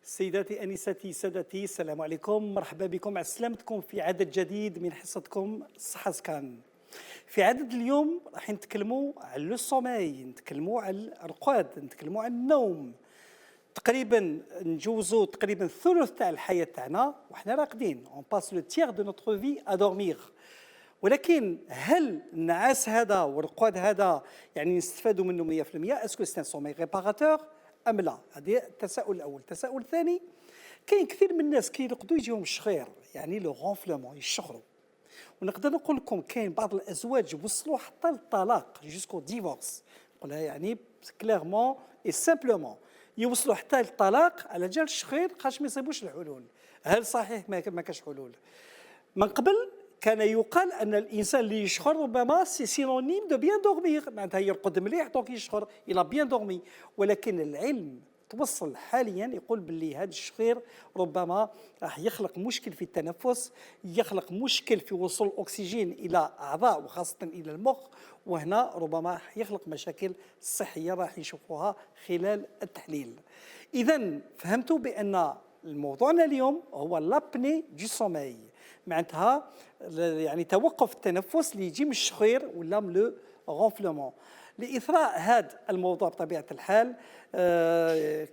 سيداتي أنساتي سادتي، السلام عليكم، مرحبا بكم على سلامتكم في عدد جديد من حصتكم صحة سكان. في عدد اليوم راح نتكلموا على لو سوماي، نتكلموا على الرقاد، نتكلموا على النوم. تقريبا نجوزوا تقريبا الثلث تاع الحياة تاعنا وحنا راقدين، اون باس لو تيغ دو نوتر في ا دورميغ. ولكن هل النعاس هذا والرقاد هذا يعني نستفادوا منه 100%؟ اسكو سي ان سوماي ريباراتور ام لا؟ هذا التساؤل الاول. التساؤل الثاني، كاين كثير من الناس كيرقدوا يجيهم الشخير، يعني لو غونفلومون، يشخروا. ونقدر نقول لكم كاين بعض الازواج وصلوا حتى للطلاق، جوسكو ديفورس، نقولها يعني كليرمون اي سامبلومون، يوصلوا حتى للطلاق على جال الشخير خاطش ما يصيبوش الحلول. هل صحيح ما كاش حلول؟ من قبل كان يقال ان الانسان اللي يشخر ربما سي سينونيم دو بيان دورمير، معناتها يرقد مليح دونك يشخر الى بيان دورمي. ولكن العلم توصل حاليا يقول باللي هذا الشخير ربما راح يخلق مشكل في التنفس، يخلق مشكل في وصول الاكسجين الى اعضاء وخاصه الى المخ، وهنا ربما راح يخلق مشاكل صحيه راح يشوفوها خلال التحليل. اذا فهمتوا بان موضوعنا اليوم هو لابني دو سوماي، معناتها يعني توقف التنفس اللي يجي من الشخير ولا من لو غونفلومون. لاثراء هذا الموضوع بطبيعه الحال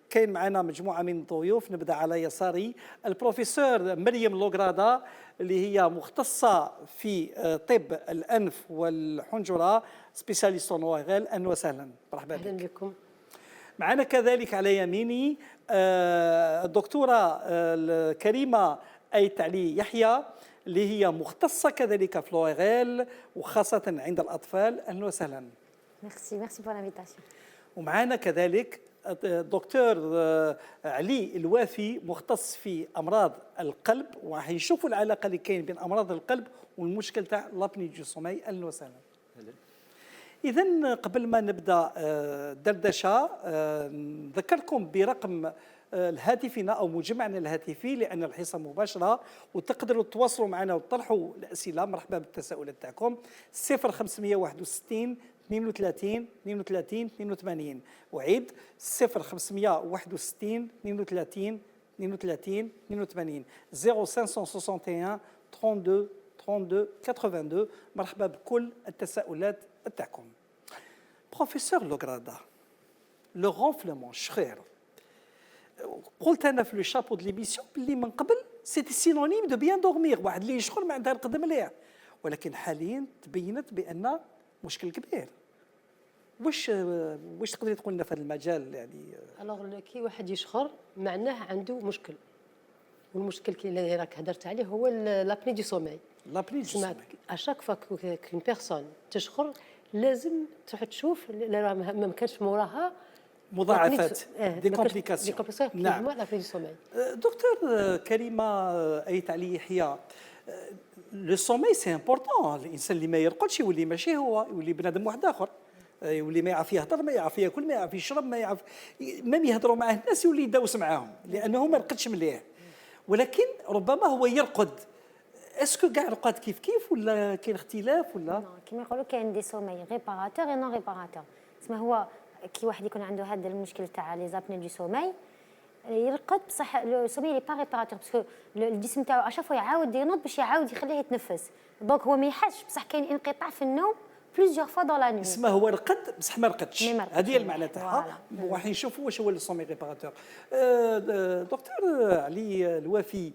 كاين معنا مجموعه من الضيوف. نبدا على يساري البروفيسور مريم لوغرادا اللي هي مختصه في طب الانف والحنجره، سبيسياليست نوغيل. اهلا وسهلا، مرحبا بك. اهلا بكم. معنا كذلك على يميني الدكتوره كريمه أيت علي يحيى اللي هي مختصة كذلك في لوغيل وخاصة عند الأطفال. أهلا وسهلا. ميرسي بور لانفيتاسيون. ومعنا كذلك الدكتور علي الوافي مختص في أمراض القلب، وراح يشوفوا العلاقة اللي كاين بين أمراض القلب والمشكل تاع لابني دو سوماي. أهلا وسهلا. إذا قبل ما نبدأ دردشة نذكركم برقم الهاتفنا أو مجمعنا الهاتفي، لأن الحصة مباشرة وتقدروا تتواصلوا معنا وتطرحوا الأسئلة. مرحبا بالتساؤلات تاعكم. 0561 32 32 82. أعيد 0561 32 32 82. 0561 32 32 82. مرحبا بكل التساؤلات تاعكم. بروفيسور لوغرادا، لو غونفلمون الشخير، قلت انا في لو شابو دو ليميسيون باللي من قبل سيتي سينونيم دو بيان دورميغ، واحد اللي يشخر معناتها يرقد مليح. ولكن حاليا تبينت بان مشكل كبير. واش تقدري تقول لنا في هذا المجال؟ يعني الوغ كي واحد يشخر معناه عنده مشكل، والمشكل اللي راك هدرت عليه هو لابني دو سوماي. لابني دو سوماي اشاك فوا كون بيرسون تشخر لازم تروح تشوف ما كانش موراها مضاعفات، دي كومبليكاسيون. نعم. لابني دو سوماي. دكتور كريمه ايت علي يحيى، لو سوماي سي امبورطون. الانسان اللي ما يرقدش يولي ماشي هو، يولي بنادم واحد اخر، يولي ما يعرف يهضر، ما يعرف ياكل، ما يعرف يشرب، ما يعرف ميم يهضروا معاه الناس يولي يداوس معاهم لانه ما رقدش مليح. ولكن ربما هو يرقد. اسكو كاع رقاد كيف ولا كاين اختلاف ولا؟ كيما يقولوا كاين دي سوماي ريباراتور اي نون ريباراتور. تسمى هو كي واحد يكون عنده هذا المشكل تاع لي زابني دو سوماي يرقد بصح لو سوماي لي با ريباراتور، باسكو الجسم تاعو اشافو يعاود ينوض باش يعاود يخليه يتنفس، دونك هو ما يحسش بصح كاين انقطاع في النوم بليزيور فوا دون لا نوي. اسمه هو رقد بصح ما رقدش، هذه هي المعنى تاعها. راح نشوفوا واش هو السومي ريباراتور. دكتور علي الوافي،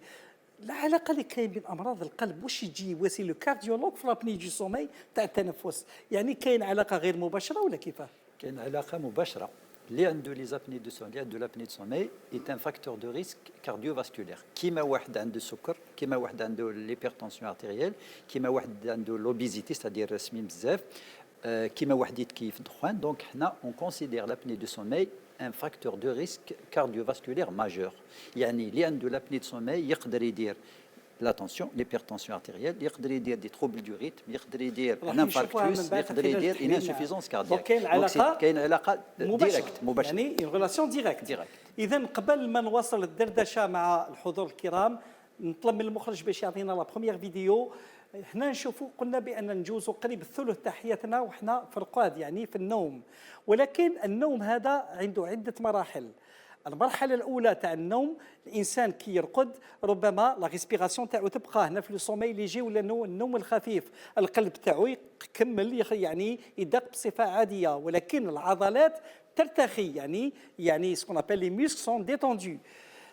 العلاقه اللي كاين بين امراض القلب واش يجي يواسي لو كارديولوج في لابني دو سوماي تاع التنفس؟ يعني كاين علاقه غير مباشره ولا كيفاه؟ كاين علاقه مباشره. اللي عنده لي زابني دو سوماي، اللي عنده لابني دو سوماي ايت ان فاكتور دو ريسك كارديوفاسكولير، كيما واحد عنده السكر، كيما واحد عنده ليبرتونسيون ارتيريال، كيما واحد عنده لوبيزيتي ستادير سمين بزاف، كيما واحد يتكيف الدخان. دونك حنا اون كونسيدير لابني دو سوماي ان فاكتور دو ريسك كارديوفاسكولير ماجور. يعني اللي عنده لابني دو سوماي يقدر يدير لا تونسيون، ليبرتونسيون ارتيريال، يقدر يدير دي تروبل دو ريتم، يقدر يدير ان انفاركتوس، يقدر يدير ان انسوفيزونس كاردياك. كاين علاقه ديريكت مباشره، يعني اون ريلاسيون ديريكت. اذا قبل ما نواصل الدردشه مع الحضور الكرام نطلب من المخرج باش يعطينا لا بروميير فيديو. هنا نشوفوا قلنا بان نجوزوا قريب الثلث تاع حياتنا وحنا في الرقاد، يعني في النوم. ولكن النوم هذا عنده عده مراحل. المرحله الاولى تاع النوم الانسان كي يرقد ربما لا ريسبيراسيون تاعو تبقى هنا في لو سومي ليجي ولا النوم الخفيف، القلب تاعو يكمل يعني يدق بصفه عاديه، ولكن العضلات ترتخي يعني سكون ابل لي ميسك سون ديتوندو.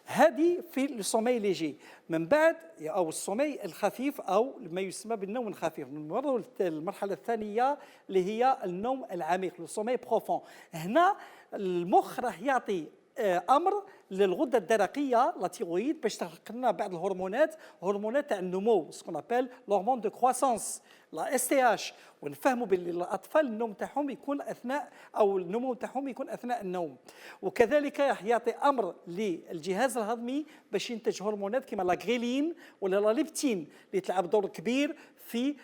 هذه في السومي ليجي. من بعد او السومي الخفيف او ما يسمى بالنوم الخفيف، نمروا المرحله الثانيه اللي هي النوم العميق، السومي بروفون. هنا المخ راح يعطي امر للغده الدرقيه لا تيرويد باش تخلق لنا بعض الهرمونات، هرمونات تاع النمو، سكون ابل لورمون دو كرواسونس لا اس تي اش. ونفهموا باللي الاطفال النوم تاعهم يكون اثناء او النمو تاعهم يكون اثناء النوم. وكذلك راح يعطي امر للجهاز الهضمي باش ينتج هرمونات كما لا غريلين ولا لا ليبتين اللي تلعب دور كبير في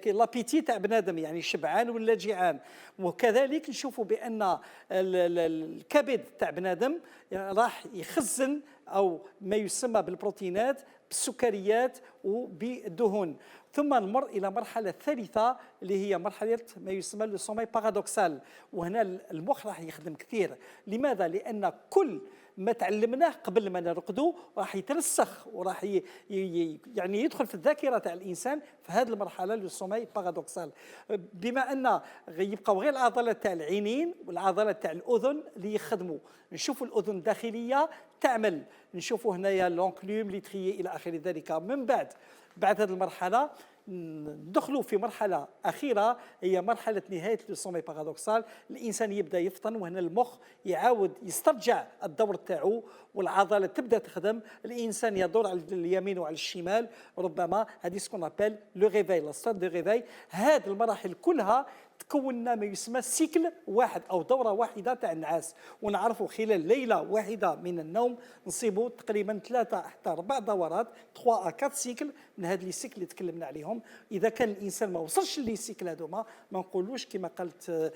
لابيتي تاع بنادم، يعني شبعان ولا جيعان. وكذلك نشوفوا بان الكبد تاع بنادم راح يخزن او ما يسمى بالبروتينات، بالسكريات وبالدهون. ثم نمر الى مرحله ثالثه اللي هي مرحله ما يسمى لو سومي بارادوكسال، وهنا المخ راح يخدم كثير. لماذا؟ لان كل ما تعلمناه قبل ما نرقدوا راح يترسخ وراح يعني يدخل في الذاكره تاع الانسان في هذه المرحله لو سومي بارادوكسال. بما ان يبقاو غير العضلات تاع العينين والعضلات تاع الاذن اللي يخدموا، نشوفوا الاذن الداخليه تعمل، نشوفوا هنايا لونكلوم ليتريي الى اخر ذلك. من بعد هذه المرحله ندخلوا في مرحله اخيره هي مرحله نهايه السومي بارادوكسال. الانسان يبدا يفطن، وهنا المخ يعاود يسترجع الدور تاعو والعضلات تبدا تخدم، الانسان يدور على اليمين وعلى الشمال، ربما هذه سكون ابل لو ريفاي لا ستاد دو ريفاي. هذه المراحل كلها تكوننا ما يسمى سيكل واحد او دوره واحده تاع النعاس. ونعرفوا خلال ليله واحده من النوم نصيبوا تقريبا 3 حتى 4 دورات 3 ا 4 سيكل من هذه لي سيكل اللي تكلمنا عليهم. اذا كان الانسان ما وصلش لي سيكل هذوما ما نقولوش كما قالت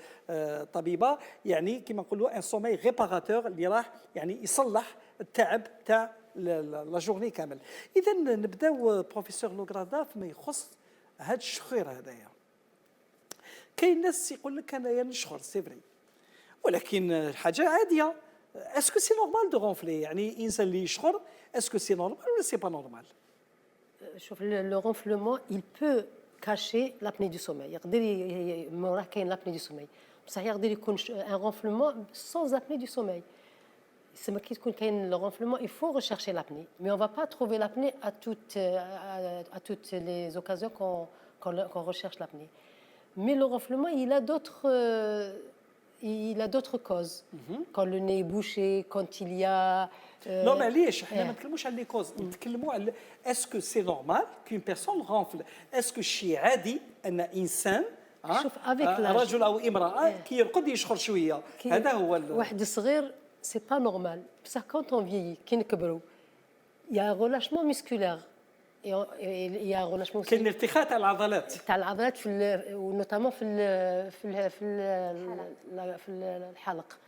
طبيبه، يعني كما نقولوا ان سومي ريباراتور اللي راح يعني يصلح التعب تاع لا جورني كامل. اذا نبداو بروفيسور لوغرادا فيما يخص هذا الشخير هذايا. كاين ناس يقول لك انايا نشخر سي فري، ولكن حاجه عاديه. اسكو سي نورمال دو غونفلي؟ يعني انسان اللي يشخر اسكو سي نورمال ولا سي با نورمال؟ شوف le ronflement il peut cacher l'apnée du sommeil. يقدر موراه كاين l'apnée du sommeil، بصح يقدر يكون un ronflement sans apnée du sommeil. سما كي تكون كاين le ronflement il faut rechercher l'apnée, mais on va pas trouver l'apnée à toutes les occasions qu'on recherche l'apnée. Mais le ronflement, il a d'autres causes. Quand le nez est bouché, quand il y a... لا معليش، احنا ما نتكلموش على لي كوز، نتكلموا على اسكو سي نورمال كون بيرسون غونفل، اسكو شي عادي ان انسان شوف رجل او امراه كي يرقد يشخر شويه، هذا هو واحد صغير سي با نورمال. بصح كونت اون فيي كي نكبروا يا رولاشمون مسكولير، يا رولاشمون كاين ارتخاء تاع العضلات في ونوتامون في الحلق.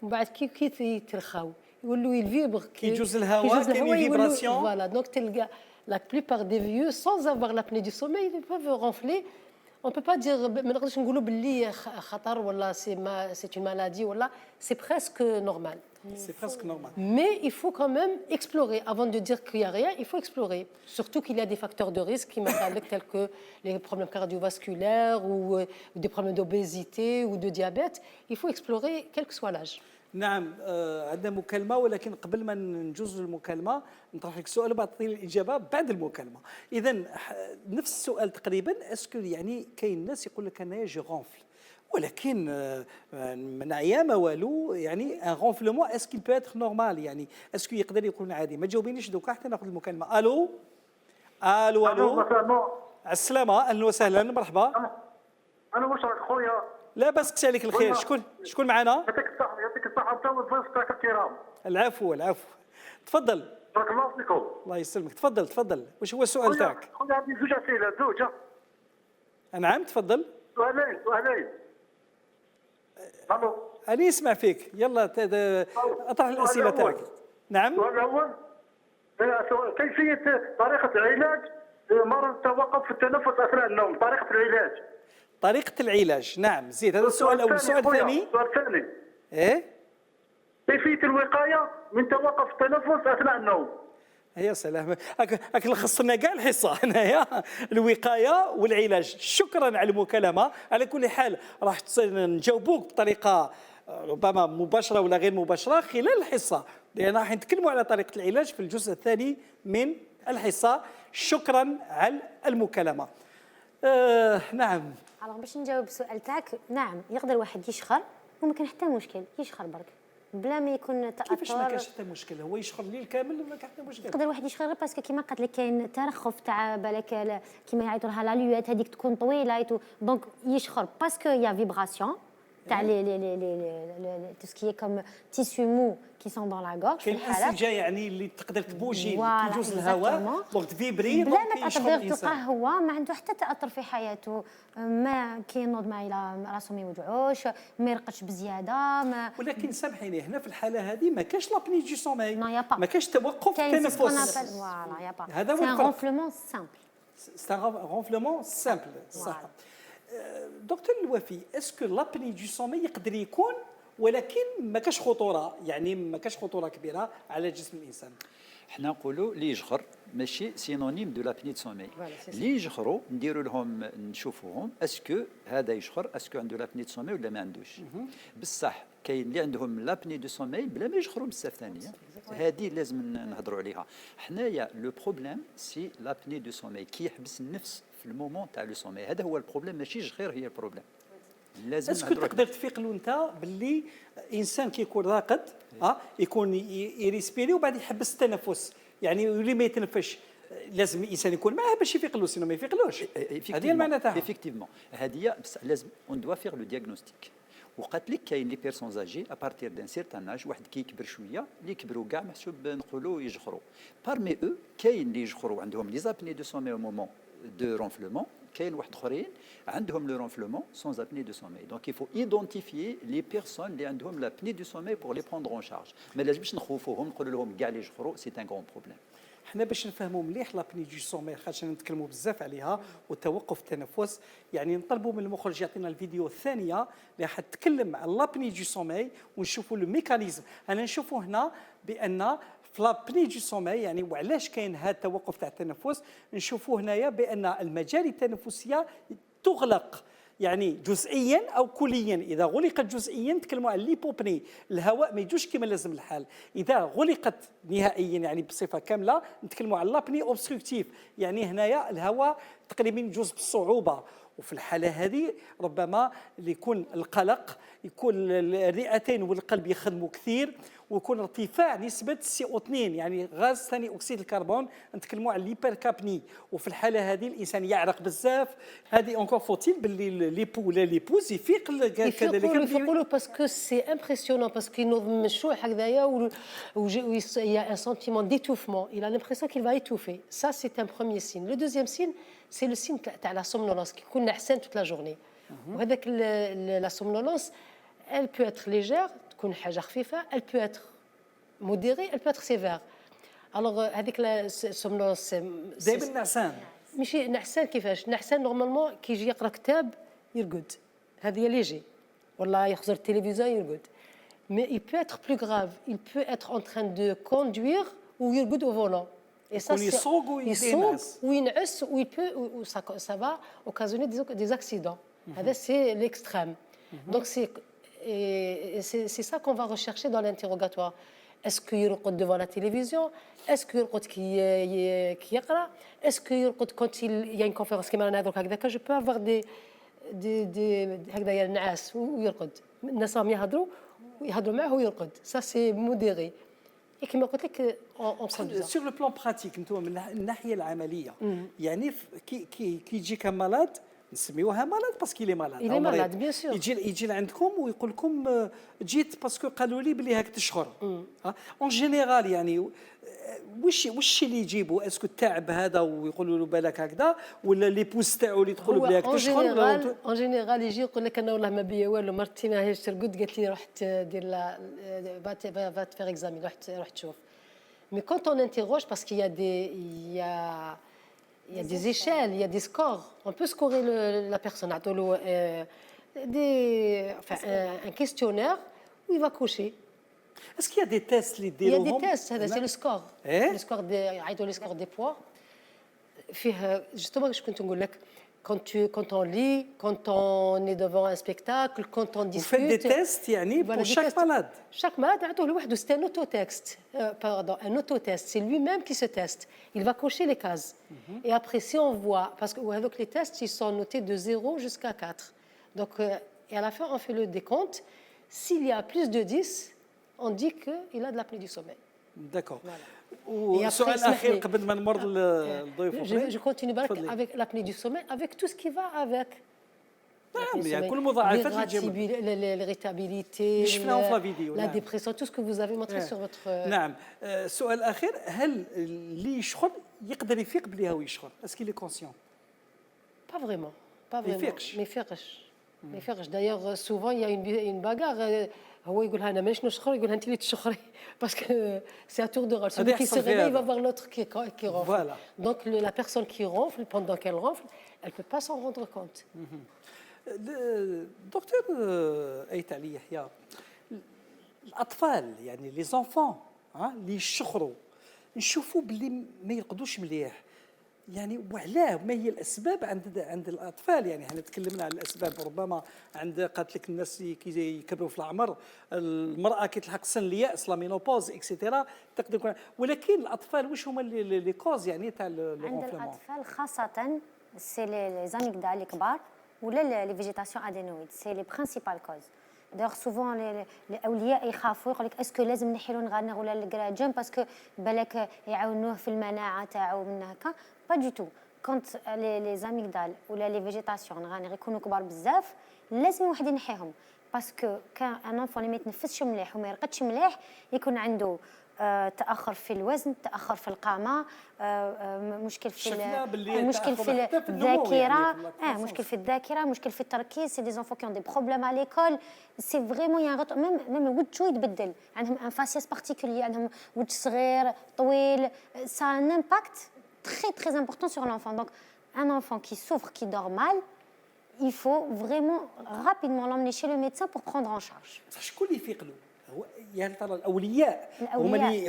ومن بعد كي يترخاو يولوا يفيبر كي يجوز الهواء كاين فيبراسيون. فوالا دونك تلقى لا بلوبار دي فيو سون افوار لابني دو سوميل ils peuvent ronfler. On peut pas dire ما نقدرش نقولوا باللي خطر ولا سي une maladie ولا c'est presque normal. C'est presque normal. Mais il faut quand même explorer. Avant de dire qu'il n'y a rien, il faut explorer. Surtout qu'il y a des facteurs de risque qui m'appellent tels que les problèmes cardiovasculaires ou des problèmes d'obésité ou de diabète. Il faut explorer quel que soit l'âge. نعم عندنا مكالمة، ولكن قبل ما نجوز المكالمة نطرح لك سؤال وبعطيني الإجابة بعد المكالمة. إذا نفس السؤال تقريبا، اسكو يعني كاين ناس يقول لك أنايا جو غونفل، ولكن من عيا ما والو، يعني ان غونفلمون اسكو بو اتر نورمال، يعني اسكو يقدر يكون عادي؟ ما تجاوبينيش دوكا حتى ناخذ المكالمة. الو الو الو على السلامة، اهلا وسهلا، مرحبا. انا واش راك خويا؟ لاباس عليك الخير. شكون معنا؟ يعطيك الصحة انت والضيوف تاعك الكرام. العفو تفضل. بارك الله فيكم. الله يسلمك، تفضل. واش هو السؤال تاعك؟ خويا عندي زوج اسئله، زوج. نعم تفضل. سؤالين. الو أنا أسمع فيك، يلا أطرح الأسئلة تاعك. نعم. السؤال الأول كيفية طريقة العلاج مرض التوقف في التنفس أثناء النوم، طريقة العلاج. نعم زيد، هذا السؤال الأول. السؤال الثاني. السؤال الثاني إيه؟ كيفيه الوقايه من توقف التنفس اثناء النوم. يا سلام، هاك لخصنا كاع الحصه هنايا، الوقايه والعلاج. شكرا على المكالمه. على كل حال راح نجاوبوك بطريقه ربما مباشره ولا غير مباشره خلال الحصه، لان راح نتكلموا على طريقه العلاج في الجزء الثاني من الحصه. شكرا على المكالمه. نعم. alors باش نجاوب السؤال تاعك، نعم يقدر واحد يشخر وما كان حتى مشكل، يشخر برك بلا ما يكون تاثر. كيفاش ما كانش حتى مشكل؟ هو يشخر الليل غامل ولا كان حتى مشكل؟ يقدر واحد يشخر غير باسكو كيما قالت لك كاين ترخف تاع بالك كيما يعيطوا لها لا لويت هذيك تكون طويله دونك يشخر باسكو يا فيبراسيون تاع لي تو سكي كوم تيسيو مو كي سون دون لا غورج في كاين الحالات انسجه يعني اللي تقدر تبوجي فوالا، يجوز الهواء exactement. دونك تفيبري بلا دونك ما يشخر تقدر الانسان. تلقاه هو ما عنده حتى تاثر في حياته، ما كينوض ما راسو ما يوجعوش، ما يرقدش بزياده، ما ولكن سامحيني هنا في الحاله هذه ما كاش لابني دو سوماي، Non, y a pas. ما كاش توقف كاين سي سكون التنفس. ابل فوالا يا با هذا هو سي ان الفرق. غونفلمون سامبل. سي ان غونفلمون سامبل صح. دكتور الوفي، اسكو لابني دو سوماي يقدر يكون ولكن ما كاش خطوره، يعني ما كاش خطوره كبيره على جسم الانسان؟ حنا نقولوا اللي يجخر ماشي سينونيم دو لابني دو سومي. Voilà, c'est ça. اللي يجخروا نديروا لهم نشوفوهم اسكو هذا يجخر اسكو عنده لابني دو سومي ولا ما عندوش. بصح كاين اللي عندهم لابني دو سومي بلا ما يجخروا بزاف ثانيه، هذه لازم نهضروا عليها. حنايا لو بروبليم سي لابني دو سومي كي يحبس النفس في المومون تاع لو سومي، هذا هو البروبليم ماشي جخير هي البروبليم. لازم اسكو نهضروا تقدر تفيق له انت باللي انسان كيكون راقد يكون يريسبيري وبعد يحبس التنفس، يعني يولي ما يتنفسش، لازم الانسان يكون معاه باش يفيق له، سينو ما يفيقلوش. هذه المعنى تاعها. effectivement هذه بصح لازم اون دوا فيغ لو دياغنوستيك. وقالت لك كاين لي بيرسون زاجي ابارتير دان سيرتان اج، واحد كي يكبر شويه اللي يكبروا كاع محسوب نقولوا يجخروا. بارمي او كاين اللي يجخروا عندهم لي زابني دو سومي او مومون دو رونفلومون، كاين واحد اخرين عندهم لو رونفلومون سون ابني دو سومي. دونك يفو ايدونتيفيي لي بيرسون اللي عندهم لابني دو سومي بور لي بروندر اون شارج. ما لازمش نخوفوهم نقولوا لهم كاع اللي يجخروا، سي ان غون بروبليم. حنا باش نفهموا مليح لابني دو سومي خاصنا نتكلموا بزاف عليها وتوقف التنفس، يعني نطلبوا من المخرج يعطينا الفيديو الثانيه اللي حتتكلم على لابني دو سومي ونشوفوا لو ميكانيزم. انا نشوفوا هنا بان في لابني دو سومي يعني وعلاش كاين هذا التوقف تاع التنفس، نشوفوا هنايا بان المجاري التنفسيه تغلق يعني جزئيا او كليا. اذا غلقت جزئيا نتكلموا على الليبوبني، الهواء ما يجوش كما لازم الحال. اذا غلقت نهائيا يعني بصفه كامله نتكلموا على لابني اوبستركتيف، يعني هنايا الهواء تقريبا يجوز بالصعوبه. وفي الحاله هذه ربما يكون القلق، يكون الرئتين والقلب يخدموا كثير، ويكون ارتفاع نسبه سي او 2 يعني غاز ثاني اكسيد الكربون، نتكلموا على الهيبركابني. وفي الحاله هذه الانسان يعرق بزاف. هذه اونكور فوتيل باللي ليبو ولا ليبوز يفيق كذلك. يفيقوا باسكو سي امبرسيونون باسكو ينوض من الشوح هكذايا il y a un sentiment d'étouffement, il a l'impression qu'il va étouffer. Ça c'est un premier signe. Le deuxième signe c'est le signe تاع la somnolence qui يكون نعسان toute la journée. وهذاك la somnolence elle peut être légère تكون حاجه خفيفه، elle peut être modérée, elle peut être sévère. Alors هذيك la somnolence دائما نعسان. ماشي نعسان كيفاش؟ نعسان نورمالمون كي يجي يقرا كتاب يرقد، هذه ليجي، ولا يخزر التلفزيون يرقد. Mais il peut être plus grave, il peut être en train de conduire ou يرقد au volant. Et ça يكون يسوق وينعس. وينعس ou il peut ou ça va occasionner des accidents. هذا c'est l'extrême. Donc c'est ça qu'on va rechercher dans l'interrogatoire. Est-ce qu'il يرقد devant la télévision? Est-ce qu'il يرقد كي يقرا? Est-ce qu'il يرقد quand il y a une conférence كيما رانا درك هكذاك؟ je peux avoir des هكذايا نعاس ويرقد. الناس راهم يهضروا معاه ويرقد. Ça c'est modéré. Et كما قلت لك en conduisant. سور لو بلان براتيك انتم من الناحيه العمليه يعني كي يجيك مالاد نسميوها مالاد باسكو لي مالاد. Il est malade, bien sûr. يجي لعندكم ويقول لكم جيت باسكو قالوا لي بلي هاك تشخر. اون جينيرال يعني واش اللي يجيبوا؟ اسكو التعب هذا ويقولوا له بالك هكذا، ولا لي بوس تاعو اللي تقولوا بلي هاك تشخر؟ اون جينيرال يجي يقول لك انا والله ما بيا والو، مرتي ما هيش ترقد قالت لي رحت دير فات فير اكزامي، رحت شوف. Mais quand on interroge, parce qu'il y a des échelles, il y a des scores, on peut scorer la personne. Un questionnaire où il va cocher. اسكو يا دي تيست اللي Il y a ديروهم؟ des tests, c'est le score. إيه؟ Le score يعيطوا لي score des poids. فيه justement je كنت نقول لك quand on lit, quand on est devant un spectacle, quand on Vous discute. faites des tests يعني Voilà, pour des chaque tests. malade. Chaque malade يعطوه لوحده, c'est un autotest. Pardon, un autotest. C'est lui-même qui se teste. Il va cocher les cases. Et après, si on voit, parce que avec les tests, ils sont notés de 0 jusqu'à 4. Donc, et à la fin, on fait le décompte. S'il y a plus de 10, on dit qu'il a de l'apnée du sommeil. داكور. Et après, والسؤال اسمح الاخير لي. قبل ما نمر للضيوف Je continue تفضلي. avec l'apnée du sommeil, avec tout ce qui va avec. نعم يعني كل المضاعفات اللي تجي منها. l'irritabilité, اللي شفناهم في لا فيديو، la نعم. dépression, tout ce que vous avez montré sur votre. نعم. السؤال الاخير، هل اللي يشخر يقدر يفيق بليها ويشخر؟ اسكي لي كونسيون؟ Pas vraiment, pas ما vraiment. يفيقش. ما يفيقش. D'ailleurs, souvent il y a une bagarre. هو يقولها انا مانيش نشخر، يقولها انت اللي تشخري. Parce que c'est à tour de rôle. Celui qui se réveille, il va voir l'autre qui ronfle. Voilà. Donc la personne qui ronfle, pendant qu'elle ronfle, elle ne peut pas s'en rendre compte. دكتور ايت علي يحيى، الاطفال يعني لي زونفون اللي يشخروا نشوفوا باللي ما يرقدوش مليح، يعني وعلاه؟ ما هي الاسباب عند الاطفال؟ يعني احنا تكلمنا عن الاسباب، ربما عند قالت لك الناس كي يكبروا في العمر، المراه كي تلحق سن الياس لا مينوبوز اكسيتيرا تقدر يكون، ولكن الاطفال واش هما لي كوز يعني تاع عند الغونفلمون؟ الاطفال خاصه سي لي زاميغدال الكبار ولا لي فيجيتاسيون ادينويد، سي لي برينسيبال كوز. دونك سوفون الاولياء يخافوا، يقول لك اسكو لازم نحيلو نغنغ ولا الكراجم باسكو بالك يعاونوه في المناعه تاعو من هكا. با دو تو. كونت لي زاميغدال ولا لي فيجيتاسيون نغانغ يكونوا كبار بزاف، لازم واحد ينحيهم، باسكو كان ان انفون اللي ما يتنفسش مليح وما يرقدش مليح يكون عنده تاخر في الوزن، تاخر في القامه، مشكل في مشكل في الذاكره، مشكل في الذاكره، مشكل في التركيز. سي دي زونفون كي اون دي بروبليم على ليكول، سي فريمون يا ميم وجهو يتبدل، عندهم ان فاسياس بارتيكولي، عندهم وجه صغير طويل. سا ان امباكت très très important sur l'enfant. Donc un enfant qui souffre, qui dort mal, il faut vraiment rapidement l'emmener chez le médecin pour prendre en charge. شكون اللي يفيق له؟ هو يعني ترى الاولياء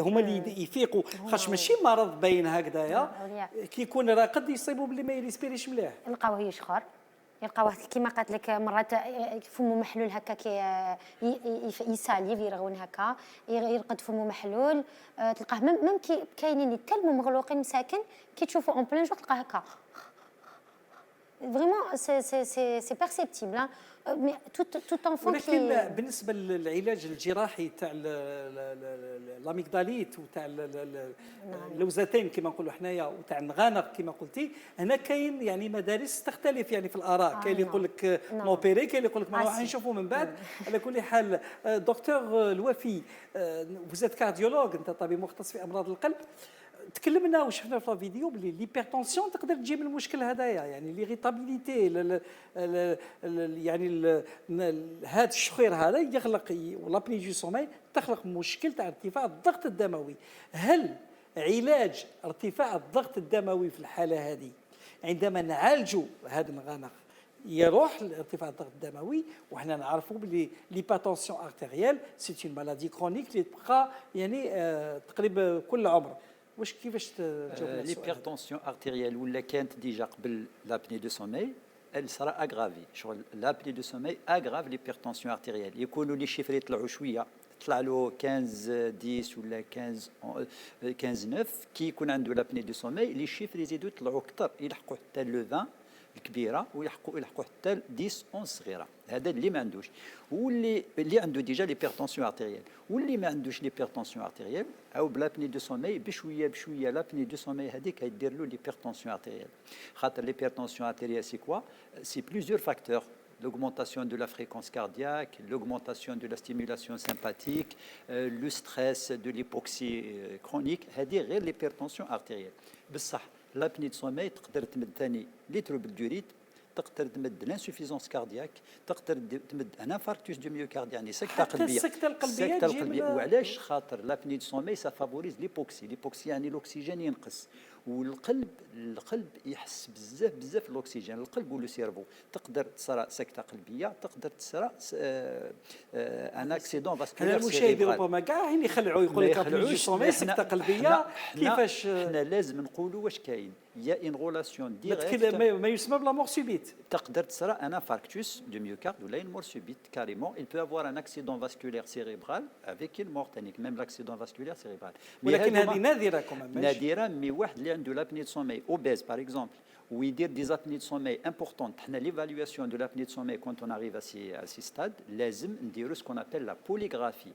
هما اللي يفيقوا، خاطش ماشي مرض باين هكذايا كي يكون راقد يصيبوا باللي ما يريسبيريش مليح. يلقاوه يشخر، يلقاوه كيما قالت لك مرات فمو محلول هكا كي يساليف يرغون هكا، يرقد فمو محلول. تلقاه ميم كي كاينين يتكلموا مغلوقين مساكن، كي تشوفوا اون بلان جور تلقاه هكا. فريمون سي بيرسيبتيبل. مي توت انفون ولكن بالنسبه للعلاج الجراحي تاع لاميغداليت وتاع اللوزتين كما نقولوا حنايا وتاع النغانق كما قلتي، هنا كاين يعني مدارس تختلف يعني في الاراء. كاين اللي يقول لك نوبيري، كاين اللي يقول لك ما راح نشوفوا من بعد. على كل حال دكتور الوفي، فوزيت كارديولوج، انت طبيب مختص في امراض القلب، تكلمنا وشفنا في الفيديو بلي ليبرتونسيون تقدر تجيب المشكل هذايا، يعني ليغيتابيليتي يعني هذا الشخير هذا يخلق لابني دو سومي تخلق مشكل تاع ارتفاع الضغط الدموي. هل علاج ارتفاع الضغط الدموي في الحاله هذه عندما نعالجوا هذا الغنق يروح لارتفاع الضغط الدموي؟ وحنا نعرفوا بلي ليباتونسيون ارتيريال سي اون مالادي كرونيك اللي تبقى يعني تقريبا كل عمر. واش كيفاش تجاوب على السؤال؟ ليبرتونسيون ارتيريال ولا كانت ديجا قبل لابني دو سومي، elle sera aggravée. شغل l'apnée du sommeil aggrave l'hypertension artérielle. يكونوا لي شيفر يطلعوا شويه، طلع له 15 10 ولا 15 9، كي يكون عنده لابني دو سومي لي شيفر يزيدوا يطلعوا اكثر، يلحقوا حتى لو 20 الكبيره ويلحقوا حتى 10 11 صغيره. هذا اللي ما عندوش، واللي عنده ديجا ليبرتونسيون ارتيريال. واللي ما عندوش ليبرتونسيون ارتيريال او بلابني دو سومي بشويه بشويه لابني دو سومي هذيك يدير له ليبرتونسيون ارتيريال. خاطر ليبرتونسيون ارتيريال سي كوا؟ سي بليزيور فاكتور: l'augmentation de la fréquence cardiaque, l'augmentation de la stimulation sympathique, le stress, de l'hypoxie chronique. هذه غير ليبرتونسيون ارتيريال. بصح لابني دو سومي تقدر تمد ثاني لي تروبل دو ريتم، تقدر تمد لانسوفيزونس كاردياك، تقدر تمد ان انفاركتوس دو ميوكاردي، يعني سكته قلبيه. السكته القلبيه وعلاش؟ خاطر لابني دو سومي سا فافوريز ليبوكسي. ليبوكسي يعني الاكسجين ينقص، القلب يحس بزاف الاكسجين. القلب ولو سيرفو تقدر تصرى سكته قلبيه، تقدر تصرى ان اكسيدون فاسكولير هذا المشاهد سيريبرال. ربما كاع يخلعوا يقول لك ابني سومي سكته قلبيه كيفاش حنا لازم نقولوا واش كاين يا ان رولاسيون ديريكت ما يسمى بلا مور سوبيت. تقدر تصرى ان انفاركتوس دو ميوكارد ولا une mort subite carrément. Il peut avoir un accident vasculaire cérébral avec une mort tonique, même l'accident vasculaire cérébral. ولكن هذه نادره كمان نادره. مي واحد اللي عنده لابني دو سومي اوبيز باغ اكزومبل ويدير دي زابني دو سومي امبورطونت. حنا ليفالواسيون دو لابني دو سومي كونت اون اريف ا سي ستاد لازم نديرو سكون ابل لا بوليغرافي.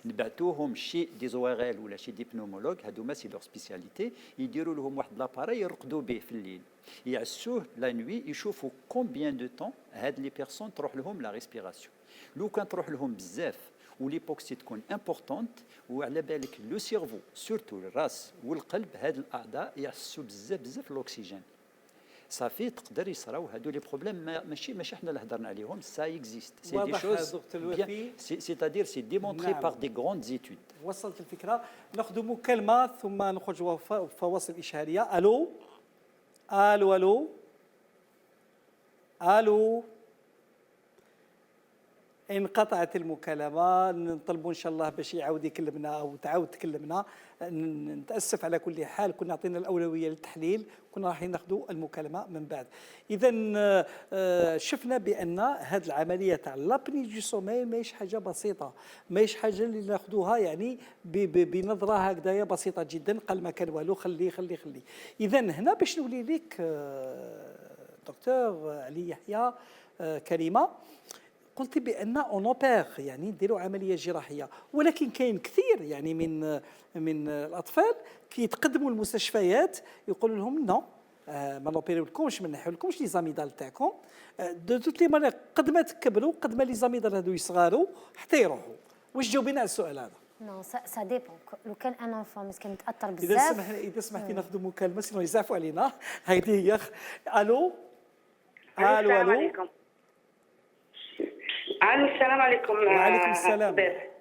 نبعثوهم شي دي زواريل ولا شي دي بنومولوج، هادوما سي لور سبيسياليتي، يديروا لهم واحد لاباري يرقدوا به في الليل، يعسوه لا نوي، يشوفوا كومبيان دو طون هاد لي بيرسون تروح لهم لا ريسبيراسيون. لو كان تروح لهم بزاف وليبوكسي تكون امبورطونت، وعلى بالك لو سيرفو سورتو الراس والقلب، هاد الاعضاء يعسوا بزاف الاكسجين. صافي تقدر يصراو هادو لي بروبليم. ماشي حنا اللي هضرنا عليهم، سا اكزيست، سي دي شوز سيتادير سي ديمونطري بار دي غروند زيتود. وصلت الفكره. ناخذ مكالمه ثم نخرج فواصل اشهاريه. الو الو الو الو. انقطعت المكالمه. نطلبوا ان شاء الله باش يعاود يكلمنا او تعاود تكلمنا. نتاسف على كل حال، كنا عطينا الاولويه للتحليل، كنا راح ناخذوا المكالمه من بعد. اذا شفنا بان هذه العمليه تاع لابني دو سومي ماهيش حاجه بسيطه، ماهيش حاجه اللي ناخذوها يعني بنظره هكذايا بسيطه جدا، قال ما كان والو خلي. اذا هنا باش نولي لك دكتور علي يحيى كريمه، قلت بان اون اوبير يعني نديروا عمليه جراحيه، ولكن كاين كثير يعني من الاطفال كيتقدموا للمستشفيات يقولوا لهم نو ما نوبيريولكمش، ما نحيولكمش لي زاميدال تاعكم دو توت لي مانيير، قد ما تكبروا قد ما لي زاميدال هذو يصغروا حتى يروحوا. واش جاوبينا على السؤال هذا؟ نو سا ديبون. لو كان ان انفون مسكين متاثر بزاف. اذا سمحتي ناخذ مكالمه سينو يزعفوا علينا. هذه هي. الو السلام عليكم. السلام عليكم. وعليكم السلام.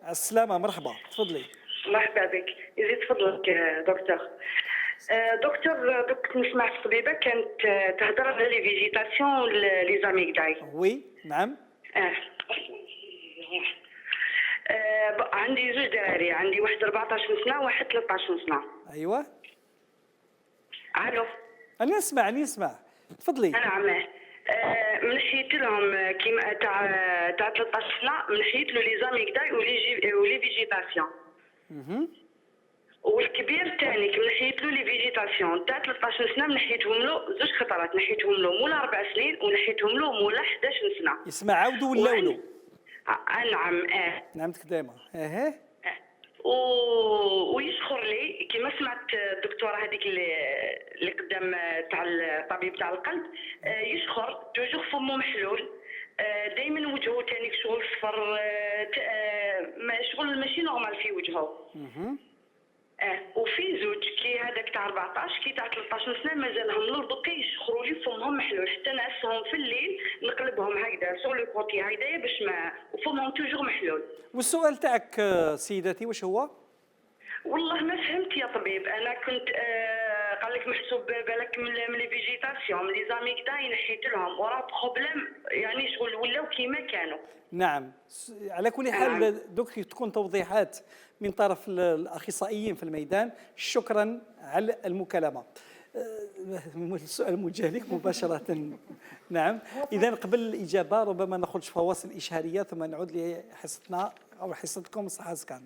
السلامة، مرحبا، تفضلي. مرحبا بك. يزيد فضلك دكتور. دكتور دوك نسمع الطبيبه كانت تهضر على لي فيجيتاسيون لي زاميغداي. وي نعم. عندي زوج دراري، عندي واحد 14 سنه وواحد 13 سنه. ايوه. الو. انا نسمع تفضلي. نعم. منحيت لهم كيما تاع 13 سنه، منحيت له لي زاميغداي ولي فيجيتاسيون. والكبير ثاني منحيت له لي فيجيتاسيون تاع 13 سنه، منحيتهم له زوج خطرات، نحيتهم له مولا 4 سنين ونحيتهم له مولا 11 سنه. يسمع عاودوا ولاو له. نعم. نعمتك دائما. ويسخر لي كما سمعت الدكتوره هذيك اللي قدام تاع الطبيب تاع القلب، يسخر توجور فمو محلول، دائما وجهه ثاني شغل صفر، شغل ماشي نورمال في وجهه. وفي زوج كي هذاك تاع 14 كي تاع 13 سنه مازالهم لو دوكا يسخروا لي فمهم محلول، حتى نعسهم في الليل نقلبهم هكذا سور لو كوتي هكذايا باش ما وفمهم توجور محلول. والسؤال تاعك سيدتي واش هو؟ والله ما فهمت يا طبيب. انا كنت قال لك محسوب بالك من لي فيجيتاسيون من لي زاميغداي نحيت لهم وراه بروبليم يعني شغل ولاو كيما كانوا. نعم. على كل حال دوك تكون توضيحات من طرف الاخصائيين في الميدان. شكرا على المكالمه. السؤال موجه لك مباشره. نعم. اذا قبل الاجابه ربما نخرج فواصل اشهاريه ثم نعود لحصتنا او حصتكم صحه سكان.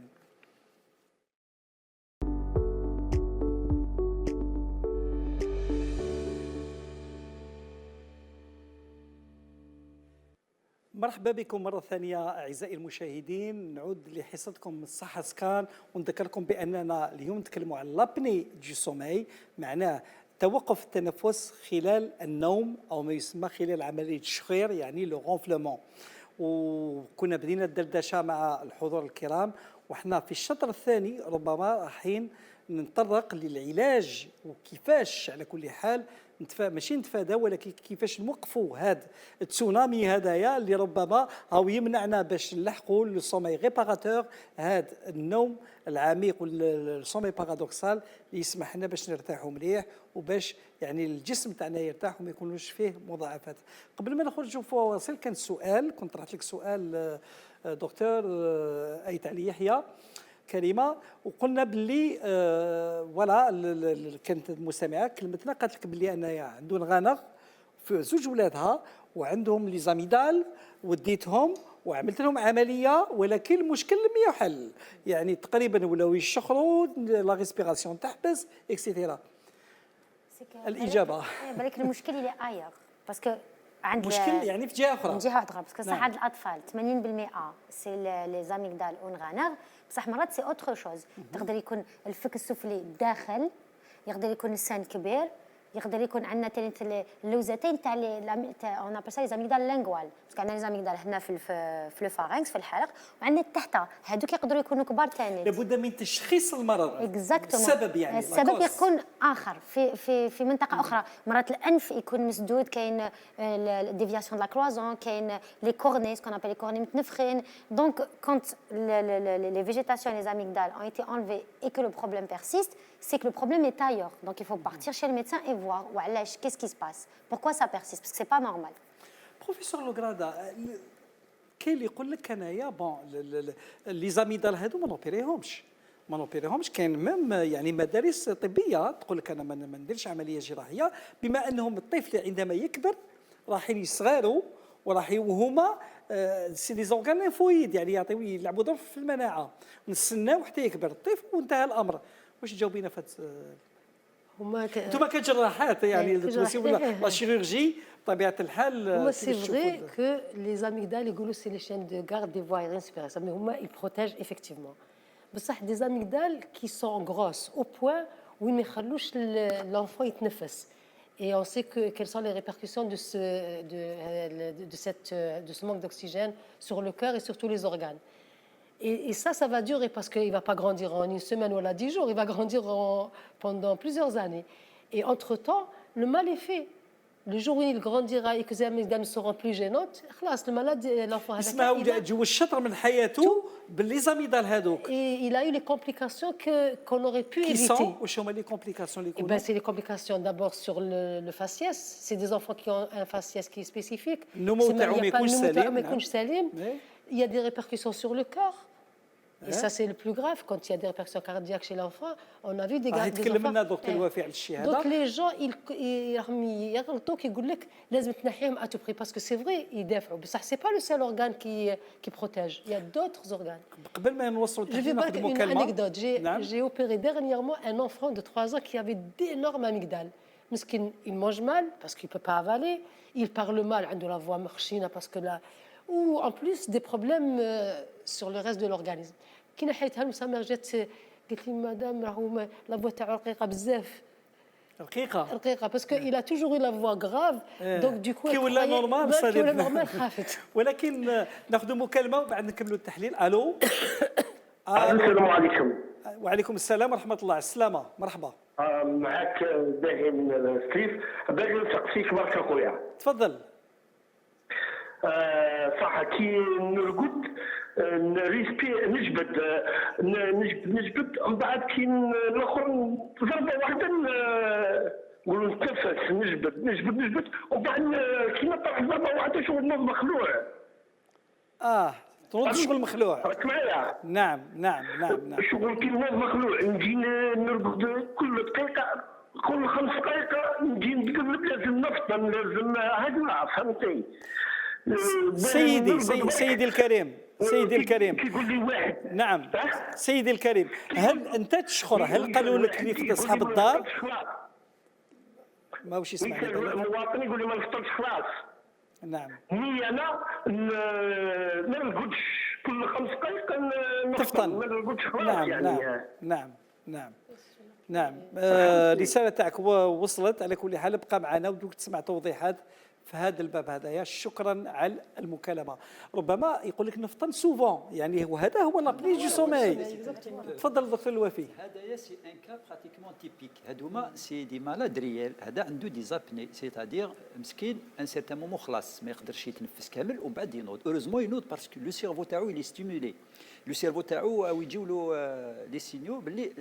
مرحبا بكم مرة ثانية أعزائي المشاهدين. نعود لحصتكم الصحة سكان، ونذكركم بأننا اليوم نتكلموا عن لابني دو سومي، معناه توقف التنفس خلال النوم أو ما يسمى خلال عملية الشخير يعني لو غونفلمون. وكنا بدينا الدردشة مع الحضور الكرام وحنا في الشطر الثاني ربما رايحين نتطرق للعلاج وكيفاش على كل حال ماشي نتفادى، ولكن كيفاش نوقفوا هذا التسونامي هذايا اللي ربما هاو يمنعنا باش نلحقوا لو سومي ريباراتور، هذا النوم العميق والسومي بارادوكسال اللي يسمح لنا باش نرتاحوا مليح وباش يعني الجسم تاعنا يرتاح وما يكونوش فيه مضاعفات. قبل ما نخرجوا فواصل كان سؤال، كنت طرحت لك سؤال دكتور ايت علي يحيى كريمه، وقلنا باللي فوالا كانت المستمعه كلمتنا قالت لك باللي انايا عندهم غنغ في زوج ولادها وعندهم لي زاميدال وديتهم وعملت لهم عمليه، ولكن المشكل لم يحل، يعني تقريبا ولاو يشخروا لا ريسبيراسيون تحبس اكسيتيرا. الاجابه بالك المشكل اللي ايغ باسكو عند مشكل يعني في جهه اخرى، من جهه اخرى باسكو صح عند الاطفال 80% سي لي زاميغدال اون غانر، بصح مرات سي اوتر شوز. تقدر يكون الفك السفلي داخل، يقدر يكون اللسان كبير، يقدر يكون عندنا ثاني اللوزتين تاع اون ابل سا لي زاميغدال لينغوال، باسكو عندنا لي زاميغدال هنا في الفارنكس في الحلق، وعندنا تحت هذوك يقدروا يكونوا كبار ثاني. لابد من تشخيص المرض. اكزاكتومون السبب يعني السبب يكون اخر في منطقه اخرى. مرات الانف يكون مسدود، كاين ديفياسيون لا كروازون، كاين لي كورني سكون ابل لي كورني متنفخين. دونك كونت les végétations les amygdales ont été enlevées et que le problème persiste, c'est que le problème est ailleurs. Donc il faut partir chez le médecin et voir qu'est-ce qui se passe, pourquoi ça persiste, parce que c'est pas normal. بروفيسور لوغرادا، كاين اللي يقول لك انايا بون لي زاميدال هادو ما نوبيريهمش، كاين ميم يعني مدارس طبيه تقول لك انا ما نديرش عمليه جراحيه، بما انهم الطفل عندما يكبر راح يصغروا وراح وهما سي دي زورغان لينفويد، يعني يعطيو يلعبوا دور في المناعه، نستناو حتى يكبر الطفل وانتهى الامر. واش تجاوبينا في هما انتم كجراحات يعني لا شيروجي بطبيعه الحال. هما سي فري كو لي زاميغدال يقولوا سي لي شين دو غارد دي فوا ريسبيراسيون، مي هما يبروتيج افيكتيفمون، بصح دي زاميغدال كي سون غروس او بوين وين ما يخلوش لونفون يتنفس. Et on sait quelles sont les répercussions de ce manque d'oxygène sur le cœur et sur tous les organes. Et ça va durer parce qu'il ne va pas grandir en une semaine ou à 10 jours, il va grandir pendant plusieurs années. Et entre-temps, le mal est fait. Le jour où il grandira et que les amygdales ne seront plus gênantes, le malade, l'enfant اسمها جو الشطر من حياته باللي زاميدال هذوك. Et il a eu les complications qu'on aurait pu éviter. واش هما لي كومبليكاسيون اللي يكونوا؟ C'est les complications d'abord sur le faciès. C'est des enfants qui ont un faciès qui est spécifique. النمو تاعهم ما يكونش سليم. Il y a des répercussions sur le cœur. Et ça, c'est le plus grave. Quand il y a des répercussions cardiaques chez l'enfant, on a vu des gars. Donc les gens, يغلطوا كيقول لك لازم تنحيهم à tout prix parce que c'est vrai, ils défront. Mais ça, c'est pas le seul organe qui protège. Il y a d'autres organes. قبل ما نوصلوا Je vais vous donner une anecdote. J'ai opéré dernièrement un enfant de 3 ans qui avait d'énormes amygdales. Miskin, il mange mal parce qu'il peut pas avaler. Il parle mal, عنده la voix marchine parce que là, ou en plus des problèmes sur le reste de l'organisme. كي نحيتها المسامير جات قالت لي مدام راهو لا فوا تاعو رقيقه بزاف. رقيقه باسكو il a toujours eu la voix grave. Donc du coup كي ولا نورمال كي ولا نورمال خافت. ولكن ناخذ مكالمه وبعد نكملوا التحليل. الو السلام عليكم. وعليكم السلام ورحمه الله. السلامه مرحبا. معك باهي ستيف، باغي نسقسيك برك اخويا. تفضل. صح كي نرقد نجبد من بعد كي الاخر ضربه واحده نقولوا نتنفس نجبد ومن بعد كي نطلع ضربه واحده شغل نوض مخلوع. تنوض شغل مخلوع. راك معايا؟ نعم. شغل كي نوض مخلوع نجي نرقد كل دقيقه كل 5 دقائق نجي نقلب، لازم نفطر لازم هكذا فهمتي. سيدي الكريم كيقول لي واحد. نعم سيدي الكريم، هل انت تشخر؟ هل قالوا لك كيف اصحاب الدار؟ ما واش يسمعني المواطن يقول لي ما نفطرش خلاص. نعم. مي انا ما نقعدش كل 5 دقائق تفطن. ما نقعدش خلاص. نعم. الرساله تاعك وصلت. على كل حال بقى معنا ودوك تسمع توضيحات في هذا الباب هذايا. شكرا على المكالمه. ربما يقول لك نفطن سوفون، يعني وهذا هو لابني دو سومي. تفضل دكتور الوفي. هذايا سي ان كا براتيكمون تيبيك. هادوما سي دي مالاد ريال. هذا عنده دي زابني، سيتادير مسكين ان سيرتان مومون خلاص ما يقدرش يتنفس كامل ومن بعد ينوض. اوروزمون ينوض باسكو لو سيرفو تاعو يلي ستيمولي. لو سيرفو تاعو او يجيو له لي سينيو باللي